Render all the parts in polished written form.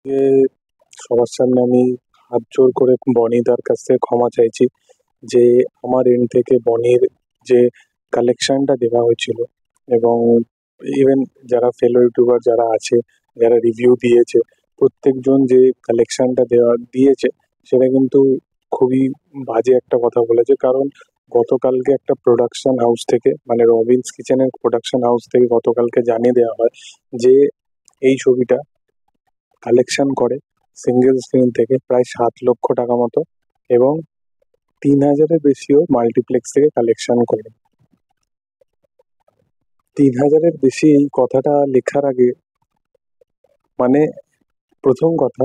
যে সবার সামনে আমি হাত জোড় করে বনিদার কাছ থেকে ক্ষমা চাইছি যে আমার এন্ড থেকে বনির যে কালেকশনটা দেওয়া হয়েছিল এবং ইভেন যারা ফেলো ইউটিউবার যারা আছে, যারা রিভিউ দিয়েছে, প্রত্যেকজন যে কালেকশনটা দিয়েছে সেটা কিন্তু খুবই বাজে একটা কথা বলেছে। কারণ গতকালকে একটা প্রোডাকশন হাউস থেকে, মানে রবিনস কিচেনের প্রোডাকশন হাউস থেকে গতকালকে জানিয়ে দেওয়া হয় যে এই ছবিটা কালেকশন করে সিঙ্গেল স্ক্রিন থেকে প্রায় 7 লক্ষ টাকা মতো, এবং 3,000-এর বেশিও মাল্টিপ্লেক্স থেকে কালেকশন করে। 3,000-এর বেশি এই কথাটা লেখার আগে, মানে প্রথম কথা,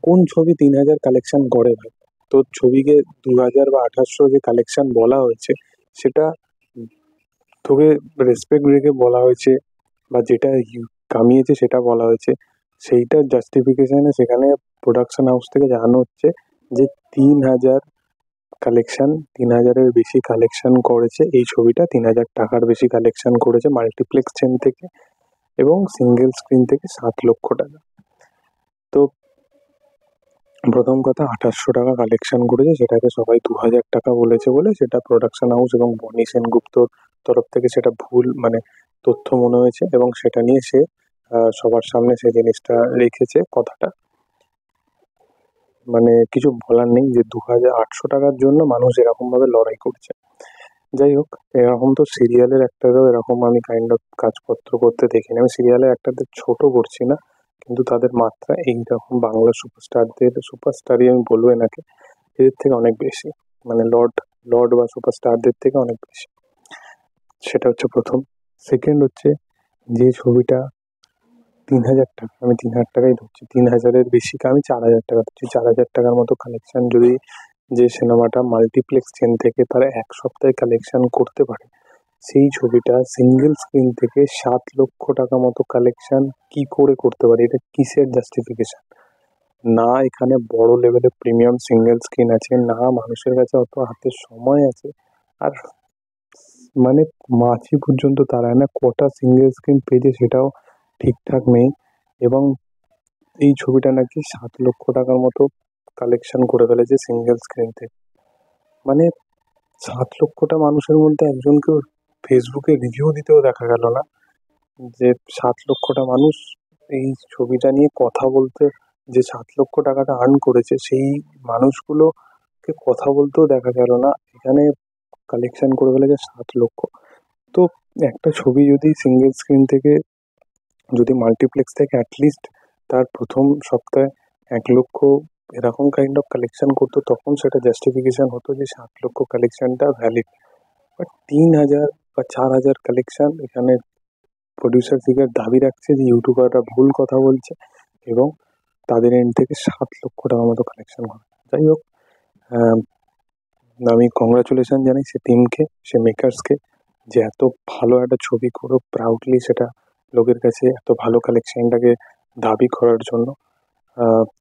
কোন ছবি 3,000 কালেকশন করে ভাই? তোর ছবিকে 2,000 বা 2,800 যে কালেকশন বলা হয়েছে সেটা তোকে রেসপেক্ট রেখে বলা হয়েছে, বা যেটা কামিয়েছে সেটা বলা হয়েছে, সেইটার জাস্টিফিকেশনে সেখানে প্রোডাকশন হাউস থেকে জানানো হচ্ছে যে 3,000 কালেকশন, 3,000-এর বেশি কালেকশন করেছে এই ছবিটা, 3,000 টাকার বেশি কালেকশন করেছে মাল্টিপ্লেক্স চেন থেকে, এবং সিঙ্গেল স্ক্রিন থেকে 7 লক্ষ টাকা। তো প্রথম কথা, 2,800 টাকা কালেকশন করেছে, সেটাকে সবাই 2,000 টাকা বলেছে বলে সেটা প্রোডাকশন হাউস এবং বনি সেনগুপ্তর তরফ থেকে সেটা ভুল, মানে তথ্য মনে হয়েছে, এবং সেটা নিয়ে সে সবার সামনে সেই জিনিসটা রেখেছে কথাটা। মানে কিছু বলার নেই যে 2,800 টাকার জন্য মানুষ এরকমভাবে লড়াই করছে। যাই হোক, এরকম তো সিরিয়ালের একটারও এরকম আমি কাইন্ড অফ কাজপত্র করতে দেখিনি। আমি সিরিয়ালের একটাদের ছোট করছি না, কিন্তু তাদের মাত্রা এইরকম বাংলা সুপারস্টারই আমি বলবো এনাকে, এদের থেকে অনেক বেশি, মানে লর্ড লর্ড বা সুপারস্টারদের থেকে অনেক বেশি। সেটা হচ্ছে প্রথম। সেকেন্ড হচ্ছে, যে ছবিটা 3,000 টাকা, আমি 3,000 টাকাই ধরছি, 3,000-এর বেশি, আমি 4,000 টাকা ধরছি, 4,000 টাকার মতো কালেকশন যদি যে সিনেমাটা মাল্টিপ্লেক্স চেন থেকে তারা এক সপ্তাহে কালেকশন করতে পারে, সেই ছবিটা সিঙ্গেল স্ক্রিন থেকে 7 লক্ষ টাকা মতো কালেকশন কি করে করতে পারে? এটা কিসের জাস্টিফিকেশন? না এখানে বড় লেভেলের প্রিমিয়াম সিঙ্গেল স্ক্রিন আছে, না মানুষের কাছে অত হাতে সময় আছে, আর মানে মাছি পর্যন্ত তারায় না, কটা সিঙ্গেল স্ক্রিন পেয়েছে সেটাও ঠিকঠাক নেই, এবং এই ছবিটা নাকি 7 লক্ষ টাকার মতো কালেকশন করে ফেলেছে সিঙ্গেল স্ক্রিন থেকে। মানে 7 লক্ষটা মানুষের মধ্যে একজনকেও ফেসবুকে রিভিউ দিতেও দেখা গেল না, যে 7 লক্ষটা মানুষ এই ছবিটা নিয়ে কথা বলতে, যে 7 লক্ষ টাকাটা আর্ন করেছে সেই মানুষগুলোকে কথা বলতেও দেখা গেল না। এখানে কালেকশন করে ফেলেছে 7 লক্ষ। তো একটা ছবি যদি সিঙ্গেল স্ক্রিন থেকে, যদি মাল্টিপ্লেক্স থেকে অ্যাটলিস্ট তার প্রথম সপ্তাহে 1 লক্ষ এরকম কাইন্ড অফ কালেকশন করতো, তখন সেটা জাস্টিফিকেশন হতো যে 7 লক্ষ কালেকশনটা ভ্যালিড। বাট 3,000 বা 4,000 কালেকশন, এখানে প্রডিউসার ফিগার দাবি রাখছে যে ইউটিউবাররা ভুল কথা বলছে, এবং তাদের এন্ড থেকে 7 লক্ষ টাকা মতো কালেকশন হবে। যাই হোক, আহ, আমি কংগ্রাচুলেশন জানাই সে টিমকে, সে মেকার্সকে, যে এত ভালো একটা ছবি করো প্রাউডলি, সেটা লোকের কাছে এত ভালো কালেকশনটাকে দাবি করার জন্য।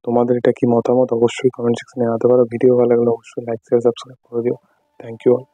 তোমাদের এটা কি মতামত অবশ্যই কমেন্ট সেকশনে জানাতে পারো। ভিডিও ভালো লাগলে অবশ্যই লাইক শেয়ার সাবস্ক্রাইব করে দিও। Thank you all.